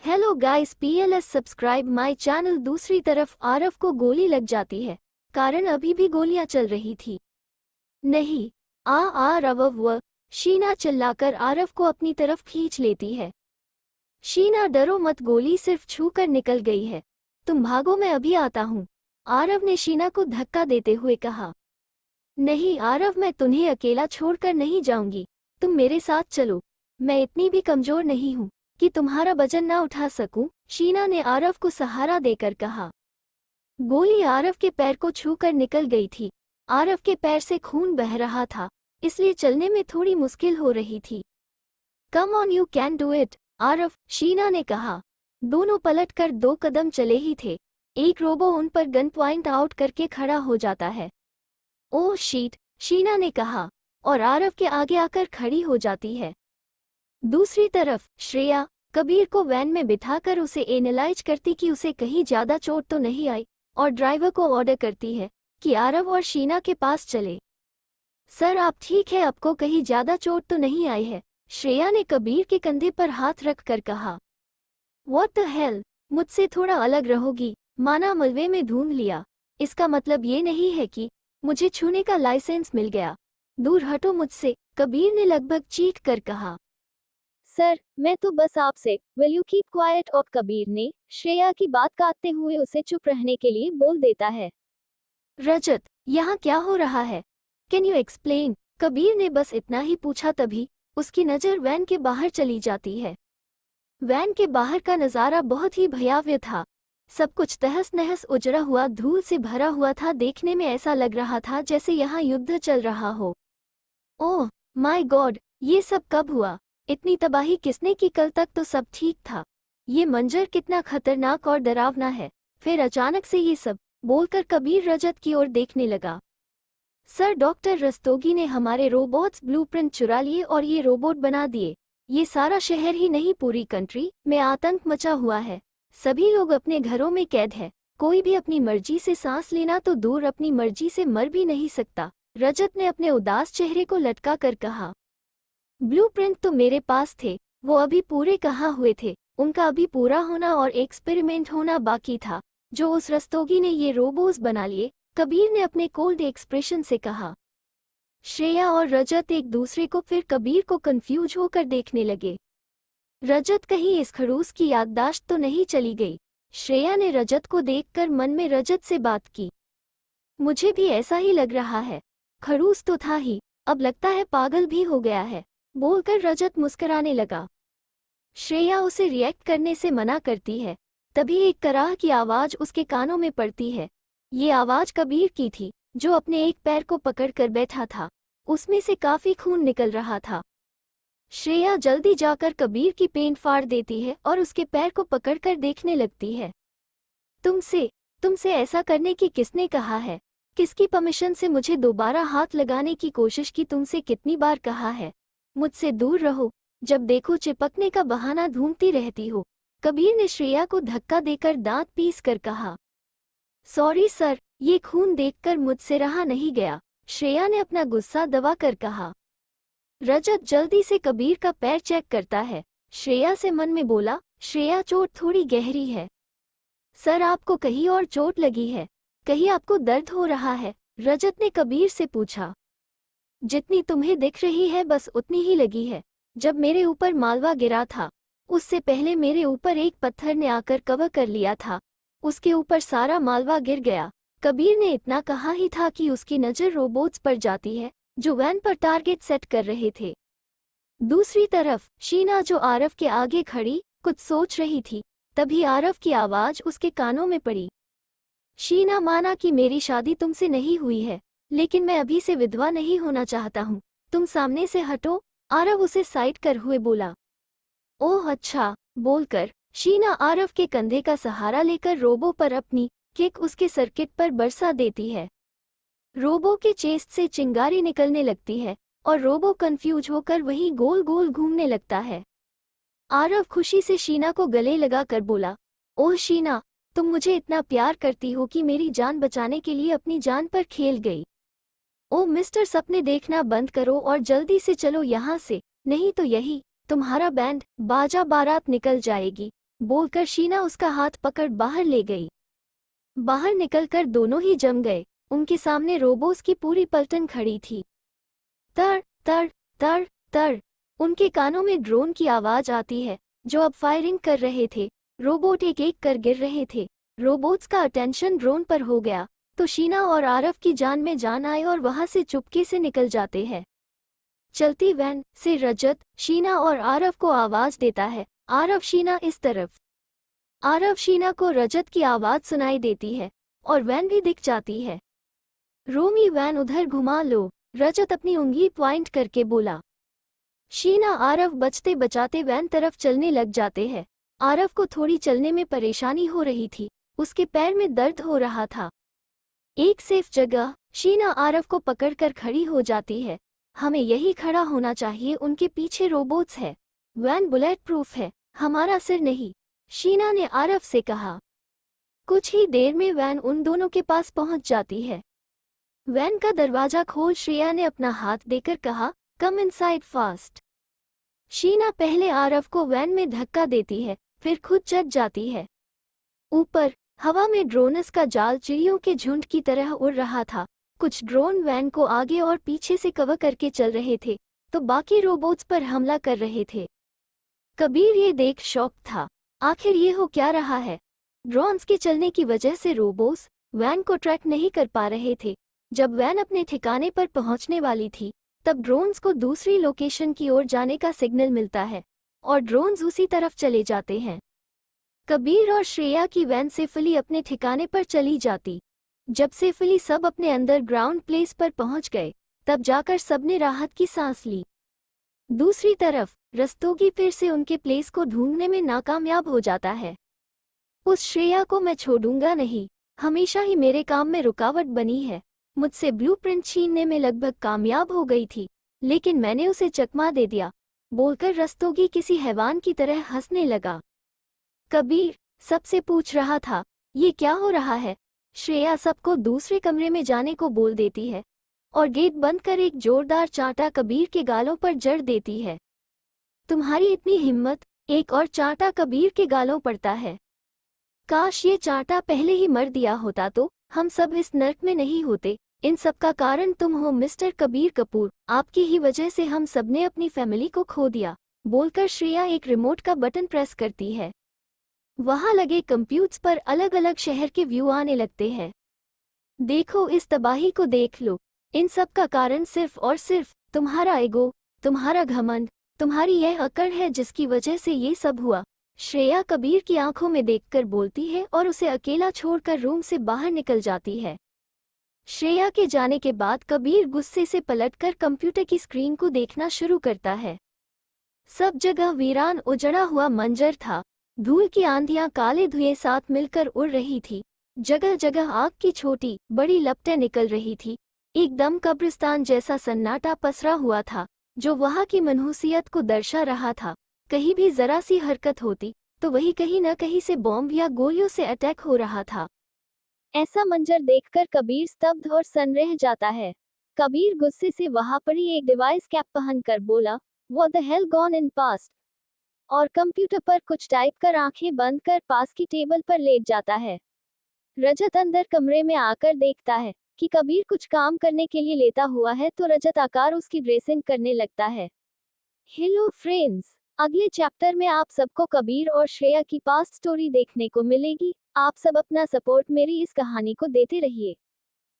Hello guys, PLS subscribe my channel. दूसरी तरफ आरव को गोली लग जाती है, कारण अभी भी गोलियां चल रही थी। नहीं, आ रवव, शीना चिल्लाकर आरव को अपनी तरफ खींच लेती है। शीना डरो मत, गोली सिर्फ छू कर निकल गई है, तुम भागो मैं अभी आता हूँ, आरव ने शीना को धक्का देते हुए कहा। नहीं आरव, मैं तुम्हें अकेला छोड़कर नहीं जाऊंगी, तुम मेरे साथ चलो, मैं इतनी भी कमजोर नहीं हूँ कि तुम्हारा वजन ना उठा सकूं, शीना ने आरव को सहारा देकर कहा। गोली आरव के पैर को छूकर निकल गई थी। आरव के पैर से खून बह रहा था, इसलिए चलने में थोड़ी मुश्किल हो रही थी। Come on, you can do it Aarav, Sheena ने कहा। दोनों पलटकर 2 कदम चले ही थे, एक रोबो उन पर गन पॉइंट आउट करके खड़ा हो जाता है। ओह शीट, शीना ने कहा और आरव के आगे आकर खड़ी हो जाती है। दूसरी तरफ श्रेया कबीर को वैन में बिठाकर उसे एनालाइज करती कि उसे कहीं ज्यादा चोट तो नहीं आई, और ड्राइवर को ऑर्डर करती है कि आरव और शीना के पास चले। सर आप ठीक है, आपको कहीं ज्यादा चोट तो नहीं आई है, श्रेया ने कबीर के कंधे पर हाथ रख कर कहा। व्हाट द हेल, मुझसे थोड़ा अलग रहोगी, माना मलबे में ढूंढ लिया, इसका मतलब ये नहीं है कि मुझे छूने का लाइसेंस मिल गया, दूर हटो मुझसे, कबीर ने लगभग चीख कर कहा। सर मैं तो बस आपसे, विल यू कीप क्वाइट, और कबीर ने श्रेया की बात काटते हुए उसे चुप रहने के लिए बोल देता है। रजत, यहाँ क्या हो रहा है, कैन यू एक्सप्लेन, कबीर ने बस इतना ही पूछा, तभी उसकी नज़र वैन के बाहर चली जाती है। वैन के बाहर का नज़ारा बहुत ही भयावह था, सब कुछ तहस नहस उजड़ा हुआ धूल से भरा हुआ था, देखने में ऐसा लग रहा था जैसे यहाँ युद्ध चल रहा हो। ओह माय गॉड, ये सब कब हुआ, इतनी तबाही किसने की, कल तक तो सब ठीक था, ये मंजर कितना खतरनाक और डरावना है, फिर अचानक से ये सब, बोलकर कबीर रजत की ओर देखने लगा। सर डॉक्टर रस्तोगी ने हमारे रोबोट्स ब्लूप्रिंट चुरा लिए और ये रोबोट बना दिए, ये सारा शहर ही नहीं पूरी कंट्री में आतंक मचा हुआ है, सभी लोग अपने घरों में कैद है, कोई भी अपनी मर्जी से सांस लेना तो दूर अपनी मर्जी से मर भी नहीं सकता, रजत ने अपने उदास चेहरे को लटका कर कहा। ब्लूप्रिंट तो मेरे पास थे, वो अभी पूरे कहाँ हुए थे, उनका अभी पूरा होना और एक्सपेरिमेंट होना बाकी था, जो उस रस्तोगी ने ये रोबोस बना लिए, कबीर ने अपने कोल्ड एक्सप्रेशन से कहा। श्रेया और रजत एक दूसरे को फिर कबीर को कंफ्यूज होकर देखने लगे। रजत कहीं इस खड़ूस की याददाश्त तो नहीं चली गई, श्रेया ने रजत को देखकर मन में रजत से बात की। मुझे भी ऐसा ही लग रहा है, खड़ूस तो था ही, अब लगता है पागल भी हो गया है, बोलकर रजत मुस्कुराने लगा। श्रेया उसे रिएक्ट करने से मना करती है, तभी एक कराह की आवाज उसके कानों में पड़ती है। ये आवाज कबीर की थी, जो अपने एक पैर को पकड़कर बैठा था, उसमें से काफी खून निकल रहा था। श्रेया जल्दी जाकर कबीर की पेंट फाड़ देती है और उसके पैर को पकड़कर देखने लगती है। तुमसे ऐसा करने की किसने कहा है, किसकी परमिशन से मुझे दोबारा हाथ लगाने की कोशिश की, तुमसे कितनी बार कहा है, मुझसे दूर रहो, जब देखो चिपकने का बहाना ढूंढती रहती हो, कबीर ने श्रेया को धक्का देकर दांत पीस कर कहा। सॉरी सर, ये खून देखकर मुझसे रहा नहीं गया, श्रेया ने अपना गुस्सा दबा कर कहा। रजत जल्दी से कबीर का पैर चेक करता है, श्रेया से मन में बोला, श्रेया चोट थोड़ी गहरी है, सर आपको कहीं और चोट लगी है, कहीं आपको दर्द हो रहा है, रजत ने कबीर से पूछा। जितनी तुम्हें दिख रही है बस उतनी ही लगी है, जब मेरे ऊपर मालवा गिरा था, उससे पहले मेरे ऊपर एक पत्थर ने आकर कवर कर लिया था, उसके ऊपर सारा मालवा गिर गया, कबीर ने इतना कहा ही था कि उसकी नज़र रोबोट्स पर जाती है, जो वैन पर टारगेट सेट कर रहे थे। दूसरी तरफ शीना, जो आरव के आगे खड़ी कुछ सोच रही थी, तभी आरव की आवाज उसके कानों में पड़ी। शीना, माना कि मेरी शादी तुमसे नहीं हुई है, लेकिन मैं अभी से विधवा नहीं होना चाहता हूँ, तुम सामने से हटो, आरव उसे साइड कर हुए बोला। ओह अच्छा, बोलकर शीना आरव के कंधे का सहारा लेकर रोबो पर अपनी किक उसके सर्किट पर बरसा देती है। रोबो के चेस्ट से चिंगारी निकलने लगती है और रोबो कंफ्यूज होकर वहीं गोल गोल घूमने लगता है। आरव खुशी से शीना को गले लगा कर बोला, ओह शीना, तुम मुझे इतना प्यार करती हो कि मेरी जान बचाने के लिए अपनी जान पर खेल गई। ओ मिस्टर, सपने देखना बंद करो और जल्दी से चलो यहाँ से, नहीं तो यही तुम्हारा बैंड बाजा बारात निकल जाएगी, बोलकर शीना उसका हाथ पकड़ बाहर ले गई। बाहर निकलकर दोनों ही जम गए। उनके सामने रोबोट्स की पूरी पलटन खड़ी थी। तर तर तर तर उनके कानों में ड्रोन की आवाज आती है, जो अब फायरिंग कर रहे थे। रोबोट एक एक कर गिर रहे थे। रोबोट्स का अटेंशन ड्रोन पर हो गया तो शीना और आरव की जान में जान आए और वहां से चुपके से निकल जाते हैं। चलती वैन से रजत शीना और आरव को आवाज देता है, आरव शीना इस तरफ। आरव शीना को रजत की आवाज सुनाई देती है और वैन भी दिख जाती है। रोमी वैन उधर घुमा लो, रजत अपनी उंगली पॉइंट करके बोला। शीना आरव बचते बचाते वैन तरफ चलने लग जाते हैं। आरव को थोड़ी चलने में परेशानी हो रही थी, उसके पैर में दर्द हो रहा था। एक सेफ जगह शीना आरव को पकड़कर खड़ी हो जाती है। हमें यही खड़ा होना चाहिए, उनके पीछे रोबोट्स है। वैन बुलेट प्रूफ है, हमारा सिर नहीं, शीना ने आरव से कहा। कुछ ही देर में वैन उन दोनों के पास पहुंच जाती है। वैन का दरवाजा खोल श्रेया ने अपना हाथ देकर कहा, कम इनसाइड फास्ट। शीना पहले आरव को वैन में धक्का देती है, फिर खुद चढ़ जाती है। ऊपर हवा में ड्रोन्स का जाल चिड़ियों के झुंड की तरह उड़ रहा था। कुछ ड्रोन वैन को आगे और पीछे से कवर करके चल रहे थे, तो बाकी रोबोट्स पर हमला कर रहे थे। कबीर ये देख शॉक था, आखिर ये हो क्या रहा है। ड्रोन्स के चलने की वजह से रोबोट्स वैन को ट्रैक नहीं कर पा रहे थे। जब वैन अपने ठिकाने पर पहुंचने वाली थी, तब ड्रोन्स को दूसरी लोकेशन की ओर जाने का सिग्नल मिलता है और ड्रोन्स उसी तरफ चले जाते हैं। कबीर और श्रेया की वैन सेफली अपने ठिकाने पर चली जाती। जब सेफली सब अपने अंडरग्राउंड प्लेस पर पहुंच गए, तब जाकर सबने राहत की सांस ली। दूसरी तरफ रस्तोगी फिर से उनके प्लेस को ढूंढने में नाकामयाब हो जाता है। उस श्रेया को मैं छोड़ूंगा नहीं, हमेशा ही मेरे काम में रुकावट बनी है। मुझसे ब्लूप्रिंट छीनने में लगभग कामयाब हो गई थी, लेकिन मैंने उसे चकमा दे दिया, बोलकर रस्तोगी किसी हैवान की तरह हंसने लगा। कबीर सबसे पूछ रहा था, ये क्या हो रहा है। श्रेया सबको दूसरे कमरे में जाने को बोल देती है और गेट बंद कर एक जोरदार चांटा कबीर के गालों पर जड़ देती है। तुम्हारी इतनी हिम्मत, एक और चांटा कबीर के गालों पड़ता है। काश ये चांटा पहले ही मर दिया होता तो हम सब इस नर्क में नहीं होते। इन सब का कारण तुम हो मिस्टर कबीर कपूर, आपकी ही वजह से हम सबने अपनी फैमिली को खो दिया, बोलकर श्रेया एक रिमोट का बटन प्रेस करती है। वहां लगे कंप्यूटर्स पर अलग अलग शहर के व्यू आने लगते हैं। देखो इस तबाही को देख लो, इन सब का कारण सिर्फ और सिर्फ तुम्हारा ईगो, तुम्हारा घमंड, तुम्हारी यह अकड़ है जिसकी वजह से ये सब हुआ। श्रेया कबीर की आंखों में देखकर बोलती है और उसे अकेला छोड़कर रूम से बाहर निकल जाती है। श्रेया के जाने के बाद कबीर गुस्से से पलटकर कंप्यूटर की स्क्रीन को देखना शुरू करता है। सब जगह वीरान उजड़ा हुआ मंजर था। धूल की आंधियां काले धुएं साथ मिलकर उड़ रही थी। जगह जगह आग की छोटी बड़ी लपटें निकल रही थी। एकदम कब्रिस्तान जैसा सन्नाटा पसरा हुआ था, जो वहां की मनहूसियत को दर्शा रहा था। कहीं भी जरा सी हरकत होती तो वही कहीं न कहीं से बॉम्ब या गोलियों से अटैक हो रहा था। ऐसा मंजर देखकर कबीर स्तब्ध और सन्न रह जाता है। कबीर गुस्से से वहां पड़ी एक डिवाइस कैप पहनकर बोला, what the hell gone in past, और कंप्यूटर पर कुछ टाइप कर आंखें बंद कर पास की टेबल पर लेट जाता है। रजत अंदर कमरे में आकर देखता है कि कबीर कुछ काम करने के लिए लेता हुआ है, तो रजत आकार उसकी ड्रेसिंग करने लगता है। हेलो फ्रेंड्स, अगले चैप्टर में आप सबको कबीर और श्रेया की पास्ट स्टोरी देखने को मिलेगी। आप सब अपना सपोर्ट मेरी इस कहानी को देते रहिए।